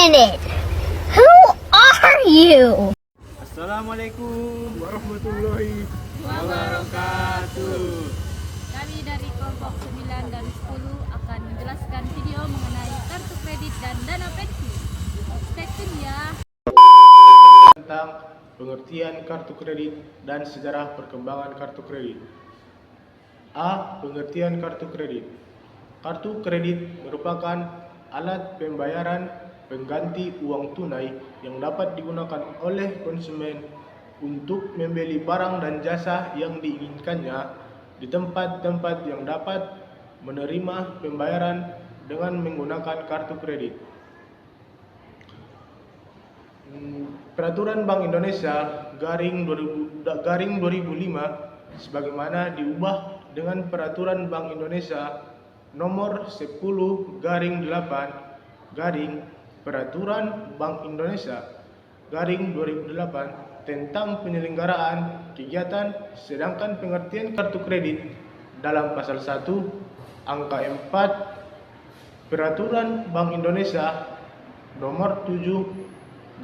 minute. Who are you? Assalamualaikum warahmatullahi wabarakatuh. Kami dari kelompok 9 dan 10 akan menjelaskan video mengenai kartu kredit dan dana pensi. Stay tune ya. Tentang pengertian kartu kredit dan sejarah perkembangan kartu kredit. A. Pengertian kartu kredit. Kartu kredit merupakan alat pembayaran pengganti uang tunai yang dapat digunakan oleh konsumen untuk membeli barang dan jasa yang diinginkannya di tempat-tempat yang dapat menerima pembayaran dengan menggunakan kartu kredit. Peraturan Bank Indonesia garing 2005 sebagaimana diubah dengan Peraturan Bank Indonesia nomor 10/8 garing Peraturan Bank Indonesia garing 2008 tentang penyelenggaraan kegiatan, sedangkan pengertian kartu kredit dalam pasal 1 angka 4 Peraturan Bank Indonesia nomor 7/52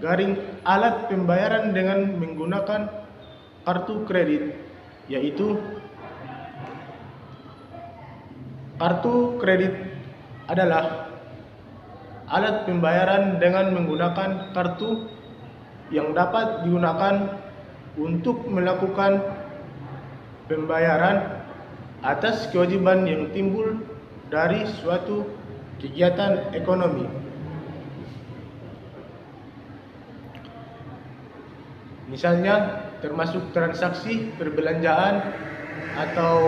garing alat pembayaran dengan menggunakan kartu kredit, yaitu kartu kredit adalah alat pembayaran dengan menggunakan kartu yang dapat digunakan untuk melakukan pembayaran atas kewajiban yang timbul dari suatu kegiatan ekonomi. Misalnya termasuk transaksi perbelanjaan atau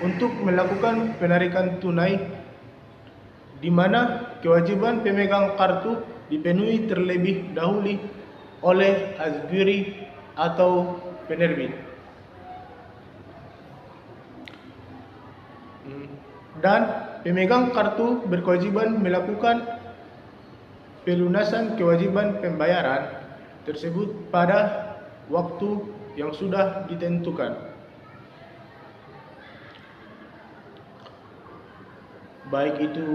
untuk melakukan penarikan tunai, di mana kewajiban pemegang kartu dipenuhi terlebih dahulu oleh asgiri atau penerbit. Dan pemegang kartu berkewajiban melakukan pelunasan kewajiban pembayaran tersebut pada waktu yang sudah ditentukan, baik itu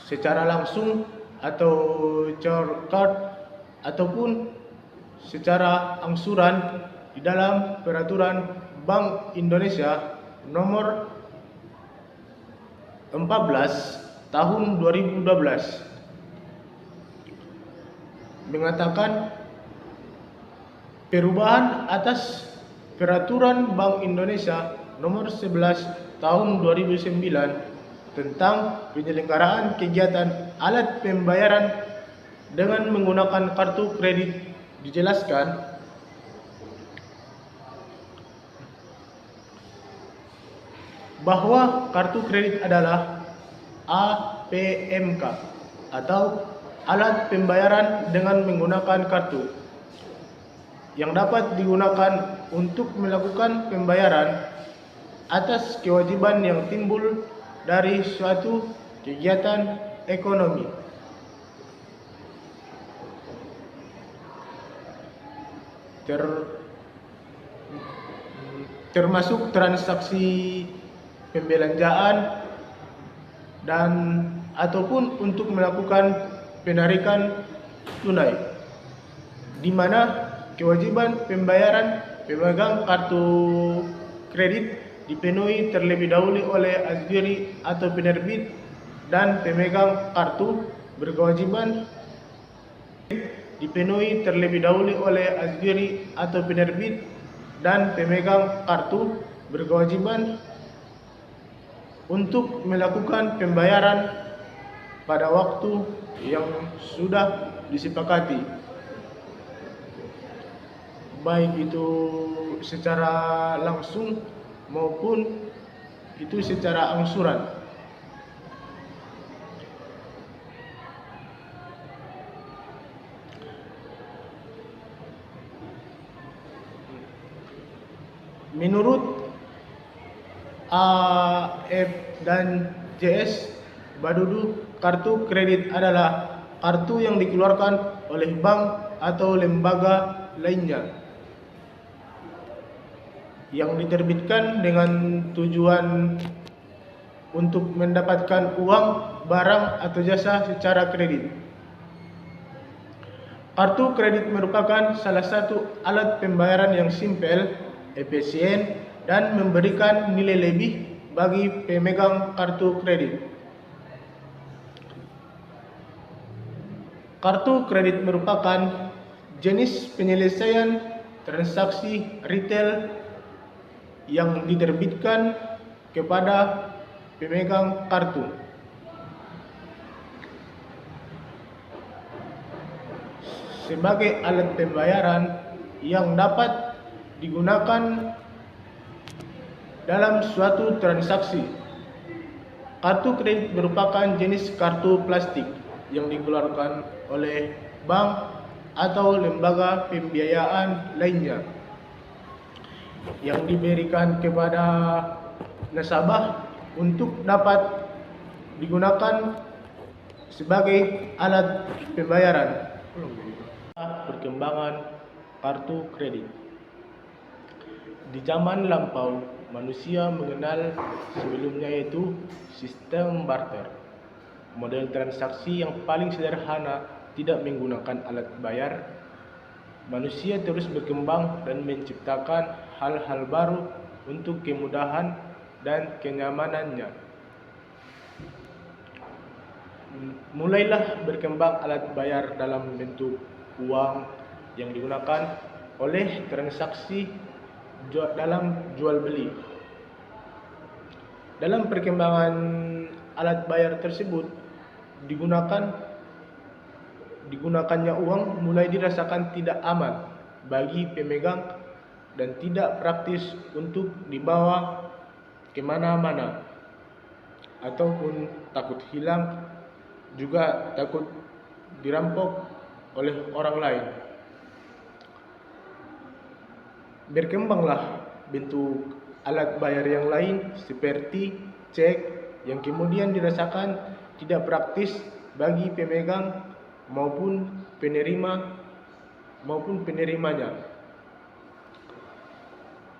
secara langsung atau card ataupun secara angsuran di dalam Peraturan Bank Indonesia nomor 14 tahun 2012 mengatakan perubahan atas Peraturan Bank Indonesia nomor 11 tahun 2009 tentang penyelenggaraan kegiatan alat pembayaran dengan menggunakan kartu kredit dijelaskan bahwa kartu kredit adalah APMK atau alat pembayaran dengan menggunakan kartu yang dapat digunakan untuk melakukan pembayaran atas kewajiban yang timbul dari suatu kegiatan ekonomi. Termasuk transaksi pembelanjaan dan ataupun untuk melakukan penarikan tunai, di mana kewajiban pembayaran pemegang kartu kredit dipenuhi terlebih dahulu oleh asgiri atau penerbit, dan pemegang kartu berkewajiban dipenuhi terlebih dahulu oleh asgiri atau penerbit, dan pemegang kartu berkewajiban untuk melakukan pembayaran pada waktu yang sudah disepakati, baik itu secara langsung maupun itu secara angsuran. Menurut AF dan JS Badudu, kartu kredit adalah kartu yang dikeluarkan oleh bank atau lembaga lainnya yang diterbitkan dengan tujuan untuk mendapatkan uang, barang, atau jasa secara kredit. Kartu kredit merupakan salah satu alat pembayaran yang simpel, efisien, dan memberikan nilai lebih bagi pemegang kartu kredit. Kartu kredit merupakan jenis penyelesaian transaksi retail yang diterbitkan kepada pemegang kartu. Sebagai alat pembayaran yang dapat digunakan dalam suatu transaksi. Kartu kredit merupakan jenis kartu plastik yang dikeluarkan oleh bank atau lembaga pembiayaan lainnya yang diberikan kepada nasabah untuk dapat digunakan sebagai alat pembayaran. Perkembangan kartu kredit. Di zaman lampau, manusia mengenal sebelumnya yaitu sistem barter. Model transaksi yang paling sederhana tidak menggunakan alat bayar. Manusia terus berkembang dan menciptakan hal-hal baru untuk kemudahan dan kenyamanannya. Mulailah berkembang alat bayar dalam bentuk uang yang digunakan oleh transaksi dalam jual beli. Dalam perkembangan alat bayar tersebut, digunakannya uang mulai dirasakan tidak aman bagi pemegang dan tidak praktis untuk dibawa kemana-mana, ataupun takut hilang, juga takut dirampok oleh orang lain. Berkembanglah bentuk alat bayar yang lain seperti cek yang kemudian dirasakan tidak praktis bagi pemegang maupun penerimanya.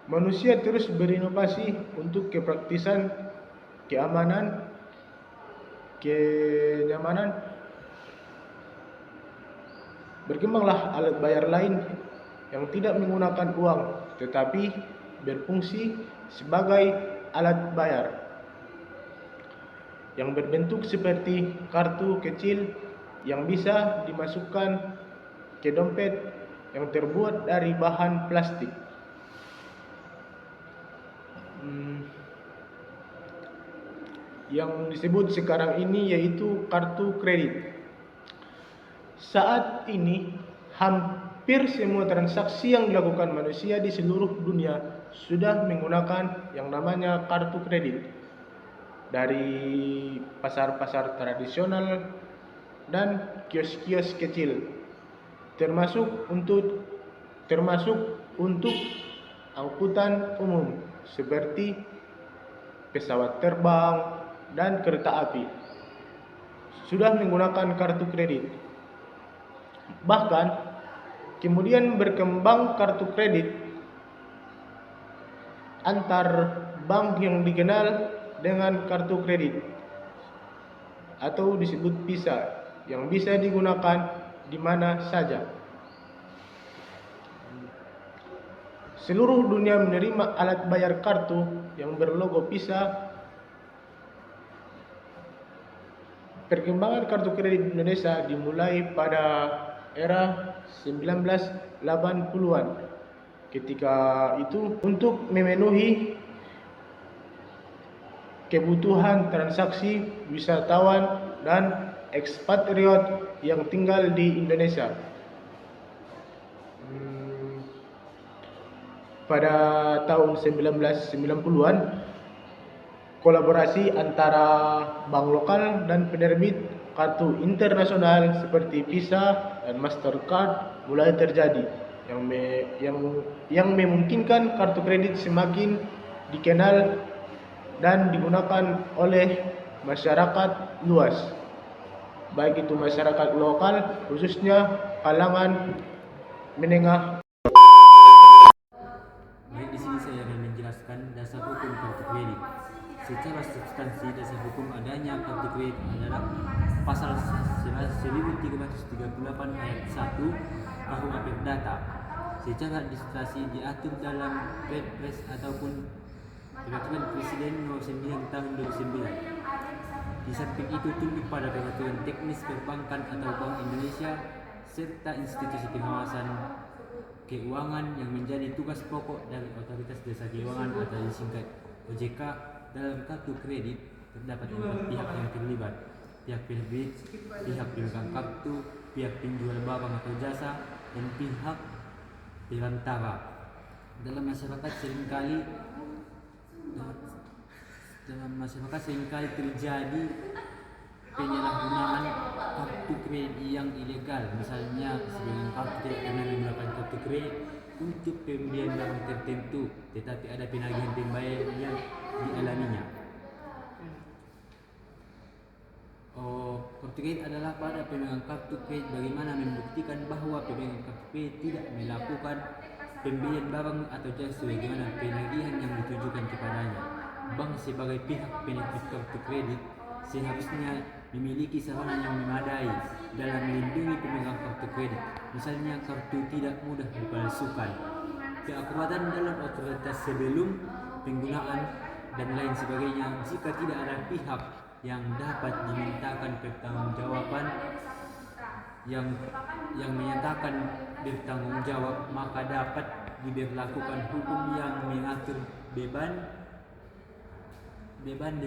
Manusia terus berinovasi untuk kepraktisan, keamanan, kenyamanan. Berkembanglah alat bayar lain yang tidak menggunakan uang tetapi berfungsi sebagai alat bayar, yang berbentuk seperti kartu kecil yang bisa dimasukkan ke dompet yang terbuat dari bahan plastik. Yang disebut sekarang ini yaitu kartu kredit. Saat ini hampir semua transaksi yang dilakukan manusia di seluruh dunia sudah menggunakan yang namanya kartu kredit. Dari pasar-pasar tradisional dan kios-kios kecil, termasuk untuk angkutan umum seperti pesawat terbang dan kereta api, sudah menggunakan kartu kredit. Bahkan kemudian berkembang kartu kredit antar bank yang dikenal dengan kartu kredit atau disebut Visa, yang bisa digunakan di mana saja. Seluruh dunia menerima alat bayar kartu yang berlogo Visa. Perkembangan kartu kredit di Indonesia dimulai pada era 1980-an. Ketika itu untuk memenuhi kebutuhan transaksi wisatawan dan ekspatriat yang tinggal di Indonesia. Pada tahun 1990-an, kolaborasi antara bank lokal dan penerbit kartu internasional seperti Visa dan Mastercard mulai terjadi, yang memungkinkan kartu kredit semakin dikenal dan digunakan oleh masyarakat luas, baik itu masyarakat lokal khususnya kalangan menengah. Baik, di sini saya akan menjelaskan dasar hukum kartu kredit. Secara substansi dasar hukum adanya kartu kredit adalah pasal 1338 ayat 1 KUH Perdata. Secara administrasi diatur dalam Perpres ataupun Peraturan Presiden Nomor 9 Tahun 2009. Di samping itu tunduk pada peraturan teknis perbankan atau Bank Indonesia serta institusi pengawasan keuangan yang menjadi tugas pokok dari Otoritas Jasa Keuangan atau disingkat OJK. Dalam kartu kredit terdapat 4 pihak yang terlibat: pihak penerbit, pihak pemegang kartu, pihak penjual barang atau jasa, dan pihak perantara. Dalam masyarakat seringkali terjadi penyalahgunaan kartu kredit yang ilegal. Misalnya, sebagian kartu tidak pernah menggunakan kartu kredit untuk pembelian barang tertentu, tetapi ada penagihan pembayaran yang dialaminya. Kartu kredit adalah pada pemegang kartu kredit bagaimana membuktikan bahwa pemegang kartu kredit tidak melakukan pembelian barang atau jasa sebagaimana penagihan yang ditujukan kepadanya. Bank sebagai pihak penerbit kartu kredit seharusnya memiliki sarana yang memadai dalam melindungi pemegang kartu kredit. Misalnya, kartu tidak mudah dipalsukan, keakuratan dalam otoritas sebelum penggunaan, dan lain sebagainya. Jika tidak ada pihak yang dapat dimintakan pertanggungjawaban yang menyatakan bertanggung jawab, maka dapat diberlakukan hukum yang mengatur beban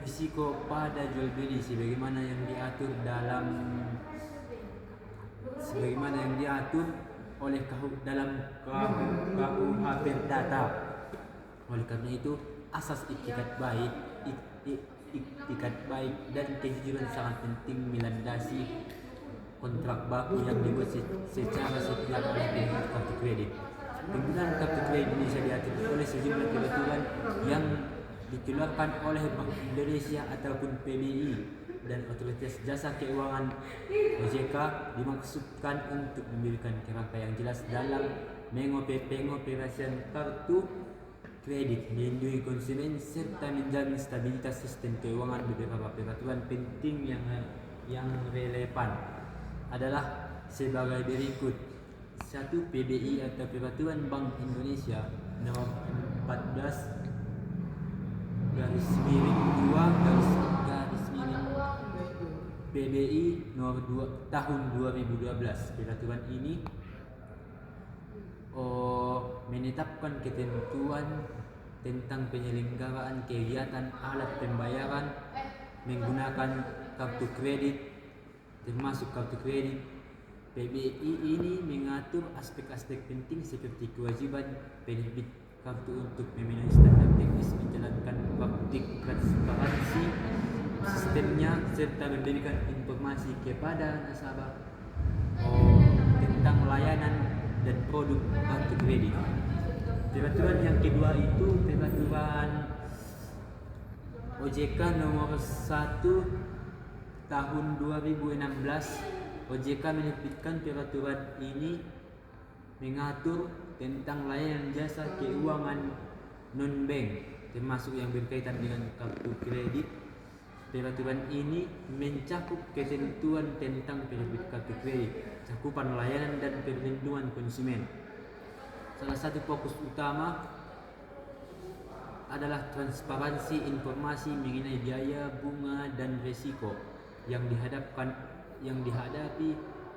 risiko pada jual beli sebagaimana yang diatur oleh dalam KUH Perdata. Oleh karena itu, asas itikat baik dan kejujuran sangat penting melandasi kontrak baku yang dibuat secara sepihak oleh pihak kartu kredit. Penggunaan kartu kredit Indonesia diatur oleh sejumlah peraturan yang dikeluarkan oleh Bank Indonesia ataupun PBI dan Otoritas Jasa Keuangan OJK, dimaksudkan untuk memberikan kerangka yang jelas dalam mengoperasikan kartu kredit, melindungi konsumen serta menjamin stabilitas sistem keuangan. Beberapa peraturan penting yang relevan adalah sebagai berikut. 1. PBI atau Peraturan Bank Indonesia Nomor 14 garis miring 2 PBI nomor 2 tahun 2012. Peraturan ini menetapkan ketentuan tentang penyelenggaraan kegiatan alat pembayaran menggunakan kartu kredit, termasuk kartu kredit. PBI ini mengatur aspek-aspek penting seperti kewajiban penerbit kartu untuk memenuhi standar teknis, menjalankan praktik transparansi sistemnya, serta memberikan informasi kepada nasabah tentang layanan dan produk kartu kredit. Peraturan yang kedua itu peraturan OJK nomor 1 tahun 2016. OJK menerbitkan peraturan ini mengatur tentang layanan jasa keuangan non-bank, termasuk yang berkaitan dengan kartu kredit. Peraturan ini mencakup ketentuan tentang penerbit kartu kredit, cakupan layanan dan perlindungan konsumen. Salah satu fokus utama adalah transparansi informasi mengenai biaya, bunga, dan risiko yang dihadapi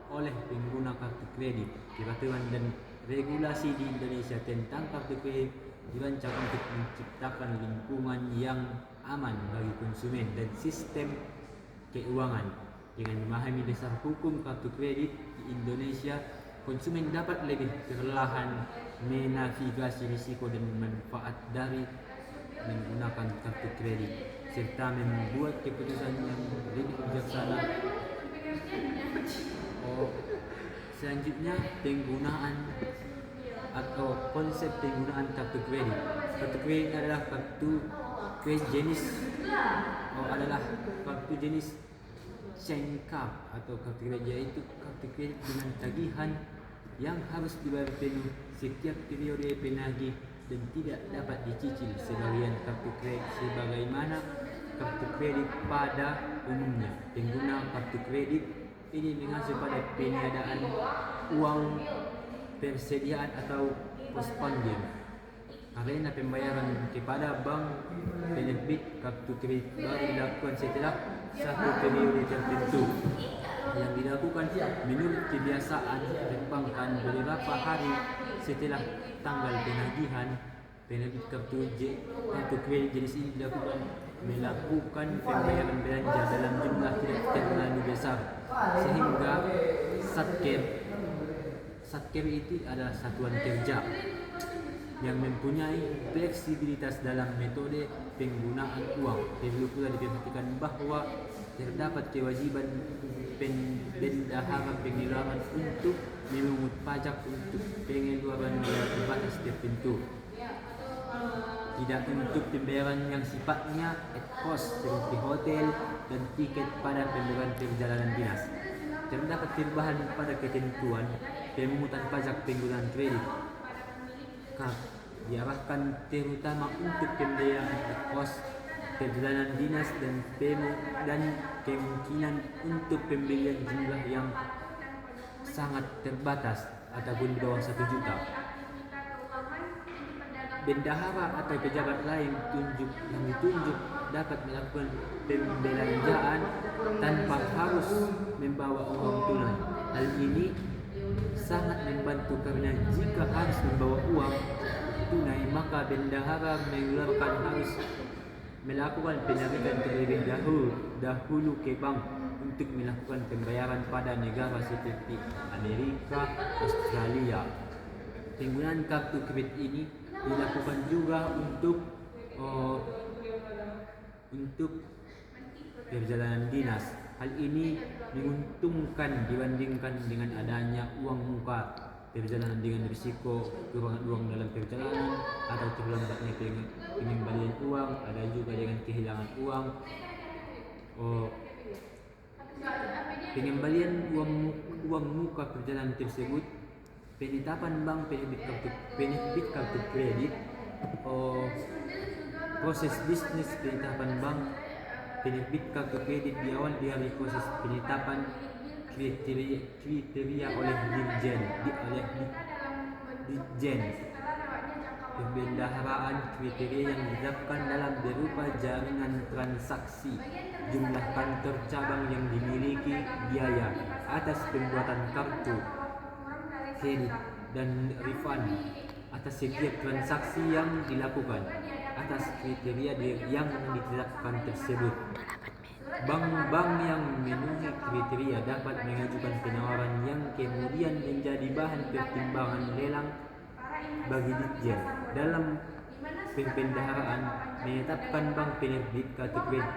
oleh pengguna kartu kredit. Peraturan dan regulasi di Indonesia tentang kartu kredit dirancang untuk menciptakan lingkungan yang aman bagi konsumen dan sistem keuangan. Dengan memahami dasar hukum kartu kredit di Indonesia, konsumen dapat lebih perlahan menavigasi risiko dan manfaat dari menggunakan kartu kredit, serta membuat keputusan yang lebih bijaksana. Selanjutnya, penggunaan atau konsep penggunaan kartu kredit. Kartu kredit adalah kartu jenis chain card atau kartu kredit, yaitu kartu kredit dengan tagihan yang harus dibayar penuh setiap periode penagih dan tidak dapat dicicil. Sebagian kartu kredit sebagaimana kartu kredit pada umumnya. Pengguna kartu kredit ini mengacu pada peniadaan uang persediaan atau postpone karena pembayaran kepada bank penerbit kartu kredit baru dilakukan setelah satu periode tertentu yang dilakukan menurut kebiasaan perbankan beberapa hari setelah tanggal penagihan. Penerbit kartu kredit jenis ini melakukan pembayaran belanja dalam jumlah tidak terlalu besar sehingga Satker itu adalah satuan kerja yang mempunyai fleksibilitas dalam metode penggunaan uang. Perlu pula diperhatikan bahwa terdapat kewajiban bendahara pengeluaran untuk memungut pajak untuk pengeluaran yang batas tertentu, tidak untuk pembayaran yang sifatnya at cost seperti hotel dan tiket pada pembayaran perjalanan dinas. Terdapat perubahan pada ketentuan pemungutan pajak penggunaan kredit diarahkan terutama untuk pembayaran at cost perjalanan dinas dan kemungkinan untuk pembelian jumlah yang sangat terbatas ataupun di bawah 1 juta. Bendahara atau pejabat lain yang ditunjuk dapat melakukan pembelanjaan tanpa harus membawa uang tunai. Hal ini sangat membantu karena jika harus membawa uang tunai maka bendahara harus melakukan penarikan terlebih dahulu ke bank untuk melakukan pembayaran pada negara seperti Amerika, Australia. Penggunaan kartu kredit ini dilakukan juga untuk perjalanan dinas. Hal ini menguntungkan dibandingkan dengan adanya uang muka perjalanan dengan risiko kekurangan uang dalam perjalanan atau terlambatnya pengembalian uang. Ada juga dengan kehilangan uang. Pengembalian uang muka perjalanan tersebut, penetapan bank penerbit kartu kredit, proses bisnis penetapan bank penerbit kartu kredit diawali dari proses penetapan kriteria oleh Ditjen Pembendaharaan. Kriteria yang ditetapkan dalam berupa jaringan transaksi, jumlah kantor cabang yang dimiliki, biaya atas pembuatan kartu kredit dan refund atas setiap transaksi yang dilakukan atas kriteria yang ditetapkan tersebut. Bank-bank yang memenuhi kriteria dapat mengajukan penawaran yang kemudian menjadi bahan pertimbangan lelang bagi Ditjen. Dalam pembendaharaan menetapkan bank penerbit kartu kredit,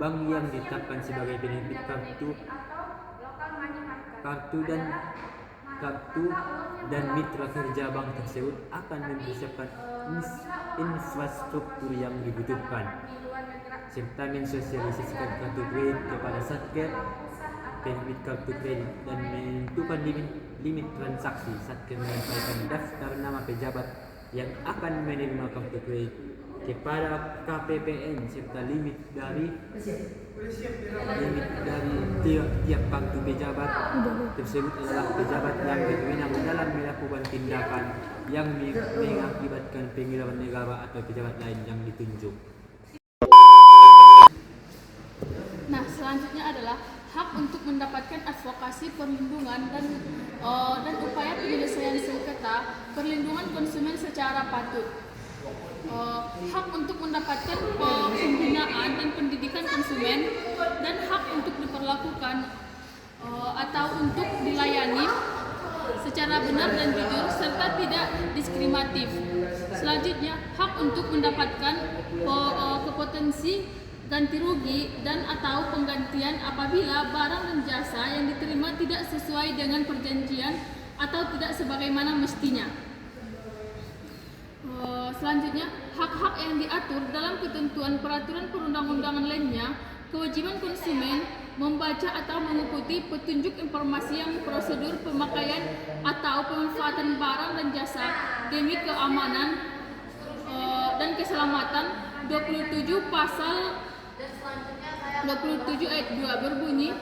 bank yang ditetapkan sebagai penerbit kartu dan mitra kerja bank tersebut akan mempersiapkan infrastruktur yang dibutuhkan serta mensosialisasikan kartu kredit kepada Satker penerbit kartu kredit dan menentukan limit transaksi. Satker menyampaikan daftar nama pejabat yang akan menerima kartu kredit kepada KPPN serta limit dari tiap kartu pejabat tersebut adalah pejabat yang berwenang dalam melakukan tindakan yang mengakibatkan pengeluaran negara atau pejabat lain yang ditunjuk. Nah, selanjutnya adalah hak untuk mendapatkan advokasi perlindungan dan upaya penyelesaian sengketa perlindungan konsumen secara patut. Hak untuk mendapatkan pembinaan dan pendidikan konsumen dan hak untuk diperlakukan atau untuk dilayani secara benar dan jujur serta tidak diskriminatif. Selanjutnya, hak untuk mendapatkan kepotensi ganti rugi dan atau penggantian apabila barang dan jasa yang diterima tidak sesuai dengan perjanjian atau tidak sebagaimana mestinya. Selanjutnya, hak-hak yang diatur dalam ketentuan peraturan perundang-undangan lainnya, kewajiban konsumen membaca atau mengikuti petunjuk informasi yang prosedur pemakaian atau pemanfaatan barang dan jasa demi keamanan dan keselamatan. 27 pasal 27 ayat 2 berbunyi,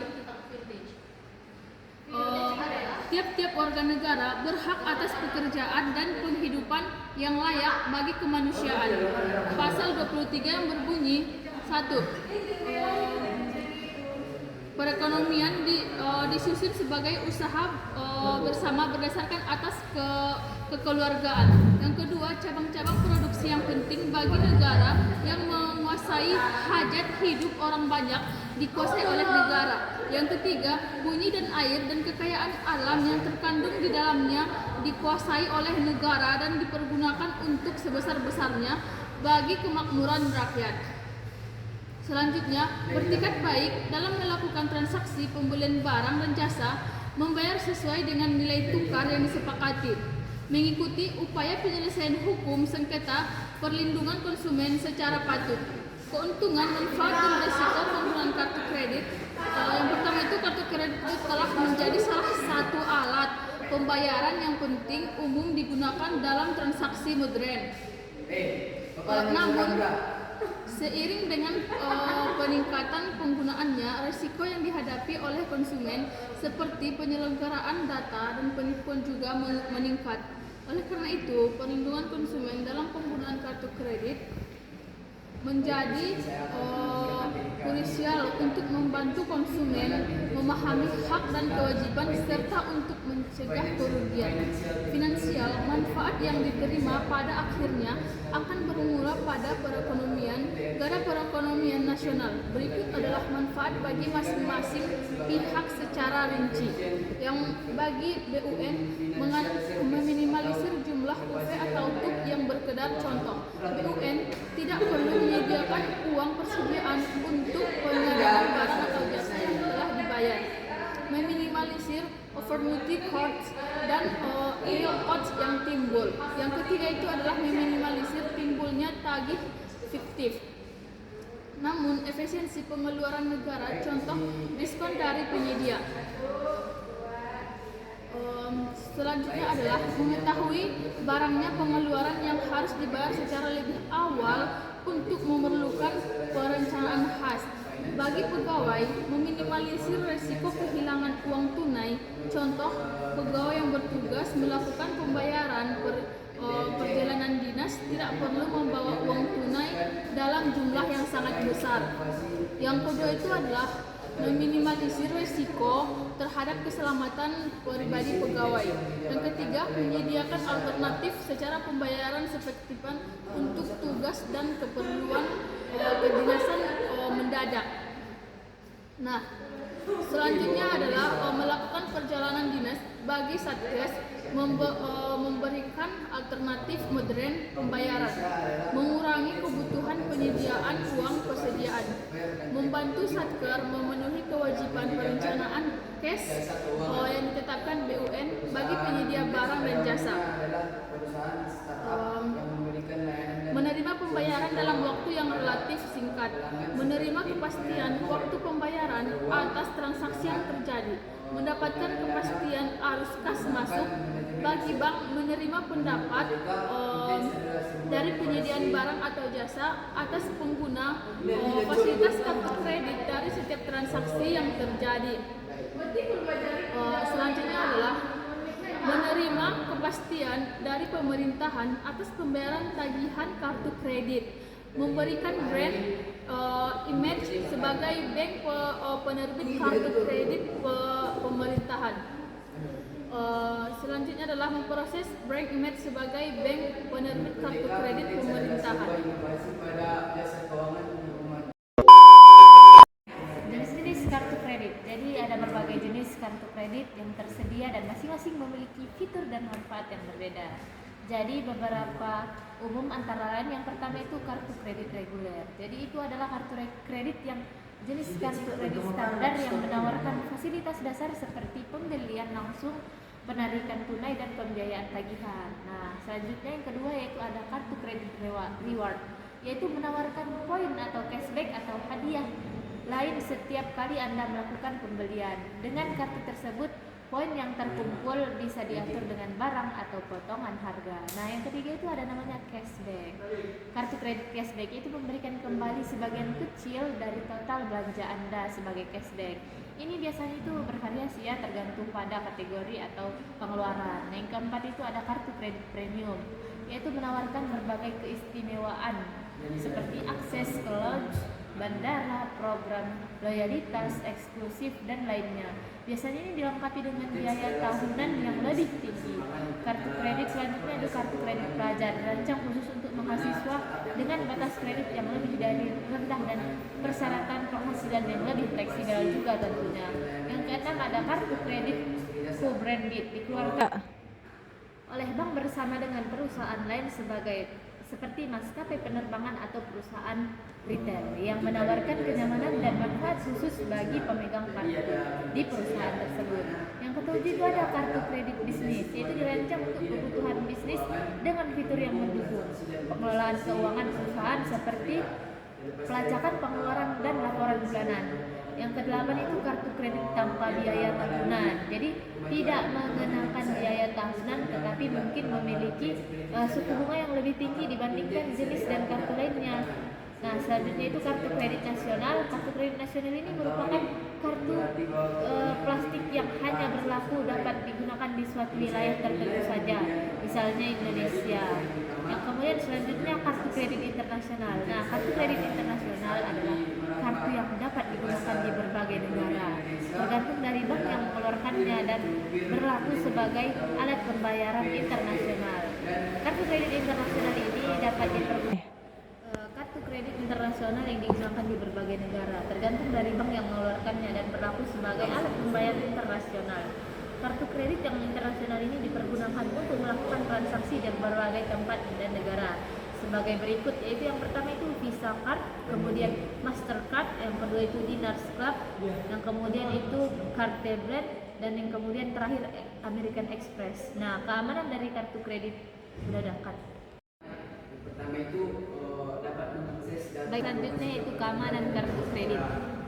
tiap-tiap warga negara berhak atas pekerjaan dan penghidupan yang layak bagi kemanusiaan. Pasal 23 yang berbunyi, 1. Perekonomian disusun sebagai usaha bersama berdasarkan atas kekeluargaan. Yang kedua, cabang-cabang produksi yang penting bagi negara yang menguasai hajat hidup orang banyak dikuasai oleh negara. Yang ketiga, bumi dan air dan kekayaan alam yang terkandung di dalamnya dikuasai oleh negara dan dipergunakan untuk sebesar-besarnya bagi kemakmuran rakyat. Selanjutnya, bertikad baik dalam melakukan transaksi pembelian barang dan jasa, membayar sesuai dengan nilai tukar yang disepakati, mengikuti upaya penyelesaian hukum sengketa, perlindungan konsumen secara patut. Keuntungan, manfaat, dan risiko penggunaan kartu kredit. Yang pertama itu, kartu kredit itu telah menjadi salah satu alat pembayaran yang penting umum digunakan dalam transaksi modern. Namun, seiring dengan peningkatan penggunaannya, risiko yang dihadapi oleh konsumen seperti penyelenggaraan data dan penipuan juga meningkat. Oleh karena itu, perlindungan konsumen dalam penggunaan kartu kredit menjadi krusial untuk membantu konsumen memahami hak dan kewajiban serta untuk mencegah kerugian finansial. Manfaat yang diterima pada akhirnya akan bermula pada perekonomian nasional. Berikut adalah manfaat bagi masing-masing pihak secara rinci. Yang bagi BUN, meminimalisir jumlah UV atau tub yang berkedar. Contoh, BUN tidak perlu menyediakan uang persediaan untuk pengadaan barang atau jasa yang telah dibayar. Meminimalisir opportunity costs dan odds yang timbul. Yang ketiga itu adalah meminimalisir timbulnya tagih fiktif. Namun, efisiensi pengeluaran negara, contoh diskon dari penyedia. Selanjutnya adalah mengetahui barangnya pengeluaran yang harus dibayar secara lebih awal untuk memerlukan perencanaan khas. Bagi pegawai, meminimalisir risiko kehilangan uang tunai. Contoh, pegawai yang bertugas melakukan pembayaran perjalanan dinas tidak perlu membawa uang tunai dalam jumlah yang sangat besar. Yang kedua itu adalah meminimalisir risiko terhadap keselamatan pribadi pegawai. Yang ketiga, menyediakan alternatif secara pembayaran efektifan untuk tugas dan keperluan kedinasan mendadak. Nah, selanjutnya adalah melakukan perjalanan dinas bagi Satgas, memberikan alternatif modern pembayaran, mengurangi kebutuhan penyediaan uang persediaan, membantu Satker memenuhi kewajiban perencanaan cash yang ditetapkan BUN bagi penyedia barang dan jasa, menerima pembayaran dalam waktu yang relatif singkat, menerima kepastian waktu pembayaran atas transaksi yang terjadi, mendapatkan kepastian arus kas masuk. Bagi bank, menerima pendapat dari penyediaan barang atau jasa atas pengguna fasilitas kartu kredit dari setiap transaksi yang terjadi. Selanjutnya adalah menerima kepastian dari pemerintahan atas pembayaran tagihan kartu kredit, memberikan brand image sebagai bank penerbit kartu kredit pemerintahan. Selanjutnya adalah memproses brand image sebagai bank penerbit kartu kredit pemerintahan. Jenis-jenis kartu kredit. Jadi ada berbagai jenis kartu kredit yang tersedia dan masing-masing memiliki fitur dan manfaat yang berbeda. Jadi beberapa umum antara lain, yang pertama itu kartu kredit reguler. Jadi itu adalah kartu kredit yang jenis kartu kredit standar yang menawarkan fasilitas dasar seperti pembelian langsung, penarikan tunai, dan pembiayaan tagihan. Nah, selanjutnya yang kedua yaitu ada kartu kredit reward, yaitu menawarkan poin atau cashback atau hadiah lain setiap kali Anda melakukan pembelian. Dengan kartu tersebut, Poin yang terkumpul bisa diatur dengan barang atau potongan harga. Nah, yang ketiga itu ada namanya cashback. Kartu kredit cashback itu memberikan kembali sebagian kecil dari total belanja Anda sebagai cashback. Ini biasanya itu bervariasi ya, tergantung pada kategori atau pengeluaran. Nah, yang keempat itu ada kartu kredit premium, yaitu menawarkan berbagai keistimewaan seperti akses ke lodge, bandara, program loyalitas eksklusif, dan lainnya. Biasanya ini dilengkapi dengan biaya tahunan yang lebih tinggi. Kartu kredit selanjutnya ada kartu kredit pelajar, dirancang khusus untuk mahasiswa dengan batas kredit yang lebih dari rendah dan persyaratan penghasilan yang lebih fleksibel juga tentunya. Yang keenam ada kartu kredit co-branded, dikeluarkan oleh bank bersama dengan perusahaan lain seperti maskapai penerbangan atau perusahaan retail yang menawarkan kenyamanan dan manfaat khusus bagi pemegang kartu di perusahaan tersebut. Yang ketujuh itu ada kartu kredit bisnis, yaitu dirancang untuk kebutuhan bisnis dengan fitur yang mendukung pengelolaan keuangan perusahaan seperti pelacakan pengeluaran dan laporan bulanan. Yang kedelapan itu kartu kredit tanpa biaya tahunan, jadi tidak mengenakan biaya tahunan tetapi mungkin memiliki suku bunga yang lebih tinggi dibandingkan jenis dan kartu lainnya. Nah, selanjutnya itu kartu kredit nasional. Kartu kredit nasional ini merupakan kartu plastik yang hanya berlaku dapat digunakan di suatu wilayah tertentu saja, misalnya Indonesia. Yang kemudian selanjutnya kartu kredit internasional. Nah, kartu kredit internasional adalah kartu yang dapat digunakan di berbagai negara, tergantung dari bank yang mengeluarkannya dan berlaku sebagai alat pembayaran internasional. Kartu kredit internasional ini dapat dipergunakan kartu kredit internasional yang digunakan di berbagai negara, tergantung dari bank yang mengeluarkannya dan berlaku sebagai alat pembayaran internasional. Kartu kredit yang internasional ini dipergunakan untuk melakukan transaksi di berbagai tempat dan negara sebagai berikut, yaitu yang pertama itu Visa Card, kemudian Mastercard, yang kedua itu Diners Club, yang kemudian itu Cartebrand, dan yang kemudian terakhir American Express. Nah, keamanan dari kartu kredit sudah dekat. Pertama itu dapat mengakses data. Baik, selanjutnya itu keamanan kartu kredit.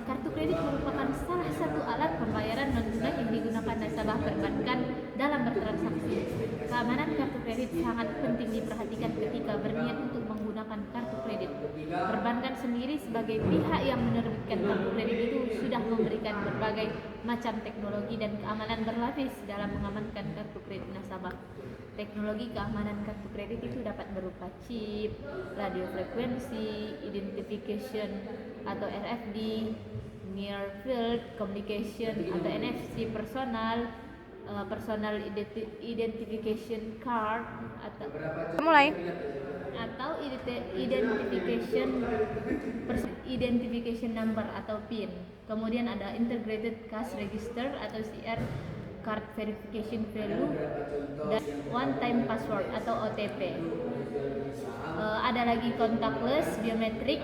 Kartu kredit merupakan salah satu alat pembayaran non-tunai yang digunakan nasabah perbankan dalam bertransaksi. Keamanan kartu kredit sangat penting diperhatikan ketika berniat untuk menggunakan kartu kredit. Perbankan sendiri sebagai pihak yang menerbitkan kartu kredit itu sudah memberikan berbagai macam teknologi dan keamanan berlapis dalam mengamankan kartu kredit nasabah. Teknologi keamanan kartu kredit itu dapat berupa chip, radio frekuensi, identification atau RFID, near field communication atau NFC, personal identification card atau identification number atau PIN. Kemudian ada integrated cash register atau CR, card verification value, dan one time password atau OTP. Ada lagi contactless, biometrik,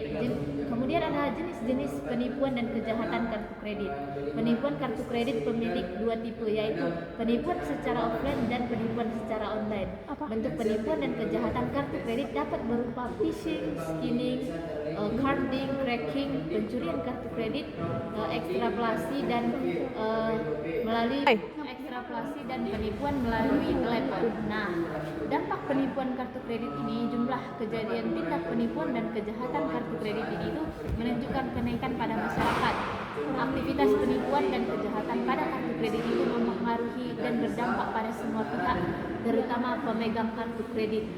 kemudian ada jenis-jenis penipuan dan kejahatan kartu kredit. Penipuan kartu kredit memiliki dua tipe, yaitu penipuan secara offline dan penipuan secara online. Bentuk penipuan dan kejahatan kartu kredit dapat berupa phishing, skimming, carding, cracking, pencurian kartu kredit, ekstrapolasi dan penipuan melalui telepon. Nah, dampak penipuan kartu kredit ini, jumlah kejadian tindak penipuan dan kejahatan kartu kredit ini itu menunjukkan kenaikan pada masyarakat. Aktivitas penipuan dan kejahatan pada kartu kredit itu mempengaruhi dan berdampak pada semua pihak, terutama pemegang kartu kredit,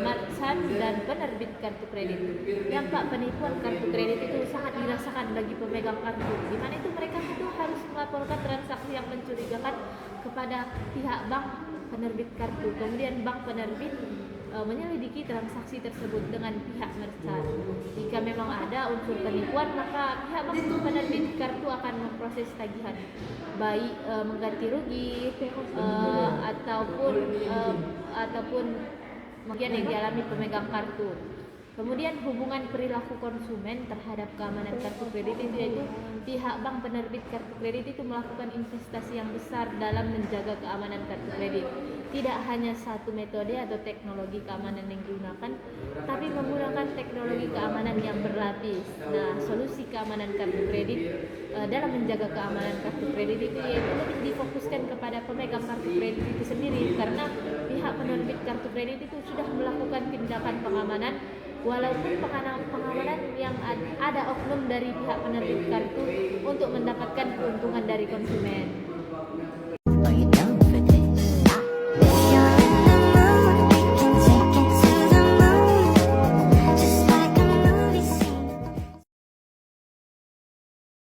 merchant, dan penerbit kartu kredit. Dampak penipuan kartu kredit itu sangat dirasakan bagi pemegang kartu, di mana itu mereka itu harus melaporkan transaksi yang mencurigakan kepada pihak bank penerbit kartu. Kemudian bank penerbit menyelidiki transaksi tersebut dengan pihak merchant. Jika memang ada unsur penipuan, maka pihak bank penerbit kartu akan memproses tagihan, baik mengganti rugi ataupun kemudian yang dialami pemegang kartu. Kemudian hubungan perilaku konsumen terhadap keamanan kartu kredit itu yaitu pihak bank penerbit kartu kredit itu melakukan investasi yang besar dalam menjaga keamanan kartu kredit. Tidak hanya satu metode atau teknologi keamanan yang digunakan, tapi menggunakan teknologi keamanan yang berlapis. Nah, solusi keamanan kartu kredit dalam menjaga keamanan kartu kredit itu yaitu lebih difokuskan kepada pemegang kartu kredit itu sendiri, karena pihak penerbit kartu kredit itu sudah melakukan tindakan pengamanan, walaupun pengamanan yang ada oknum dari pihak penerbit kartu untuk mendapatkan keuntungan dari konsumen.